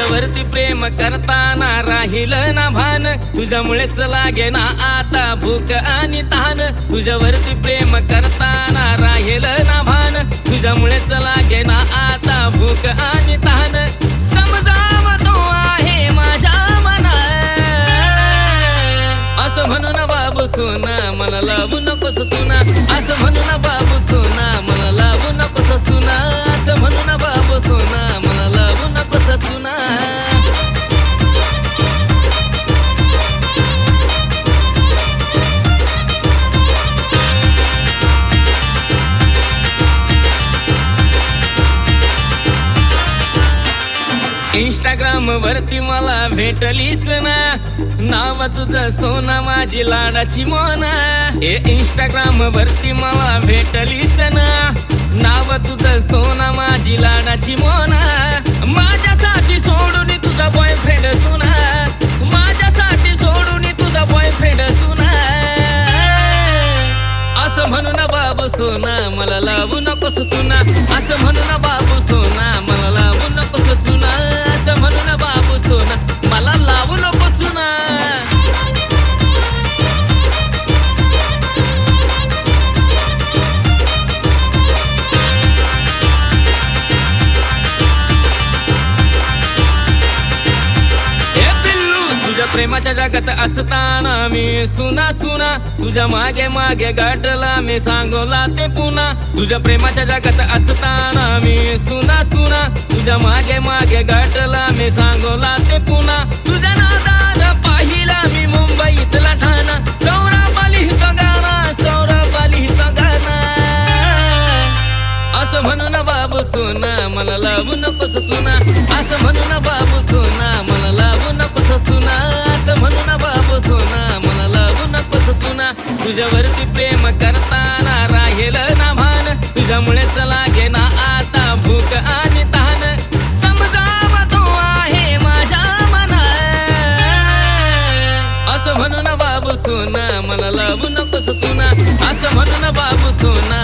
तुझ्यावरती प्रेम करताना राहिल ना भान, तुझ्यामुळेच लागे ना आता भूक आणि तहान. तुझ्यावरती प्रेम करताना राहिल ना भान, तुझ्यामुळेच लागे ना आता भूक आणि तहान. समजाव तो आहे माझ्या मना, असं म्हणून बाबू सोना मला लावू नकोस सुना. असं म्हणून बाबू सोना मला लावू नकोस सुना. असं म्हणून बाबू सोना मला लावू नकोस सुना. इंस्टाग्राम वरती मला भेटलीस ना, नाव तुझं सोना माझी लाडाची मोना. इंस्टाग्राम वरती मला भेटलीस ना, नाव तुझं सोना माझी लाडाची मोना. माझ्यासाठी सोडून तुझा बॉयफ्रेंड सुना, माझ्यासाठी सोडून तुझा बॉयफ्रेंड सुना. असं म्हणून बाबू सोना मला लावू नकोस चुना. असं म्हणून बाबू सोना मला लावू नकोस चुना. असं म्हणून बाबू सोना मला लावू नको चुना. प्रेमाच्या जगात असताना मी सुना सुना, तुझ्या मागे मागे गाठला मी सांगोला ते पुन्हा. तुझ्या प्रेमाच्या जगात असताना मी सुना सुना, तुझ्या मागे मागे गाठला मी सांगोला ते पुन्हा. तुझ्या नादाला पाहिला मी मुंबईतला ठाणा, सौरभ लिहितो गाणा, सौरभ लिहितो गाणा. असं म्हणून बाबू सोना मला लावू नकोस सुना. असं म्हणून बाबू सोना मला लावू नकोस सुना. असं म्हणून बाबू सोना मला लावू नकोस सुना. तुझ्यावरती प्रेम करताना राहिल ना भान, तुझ्यामुळेच लागे ना आता भूक आणि तहान. समजाव तो आहे माझ्या मना, असं म्हणून बाबू सोना मला लावू नकोस सुना. असं म्हणून बाबू सोना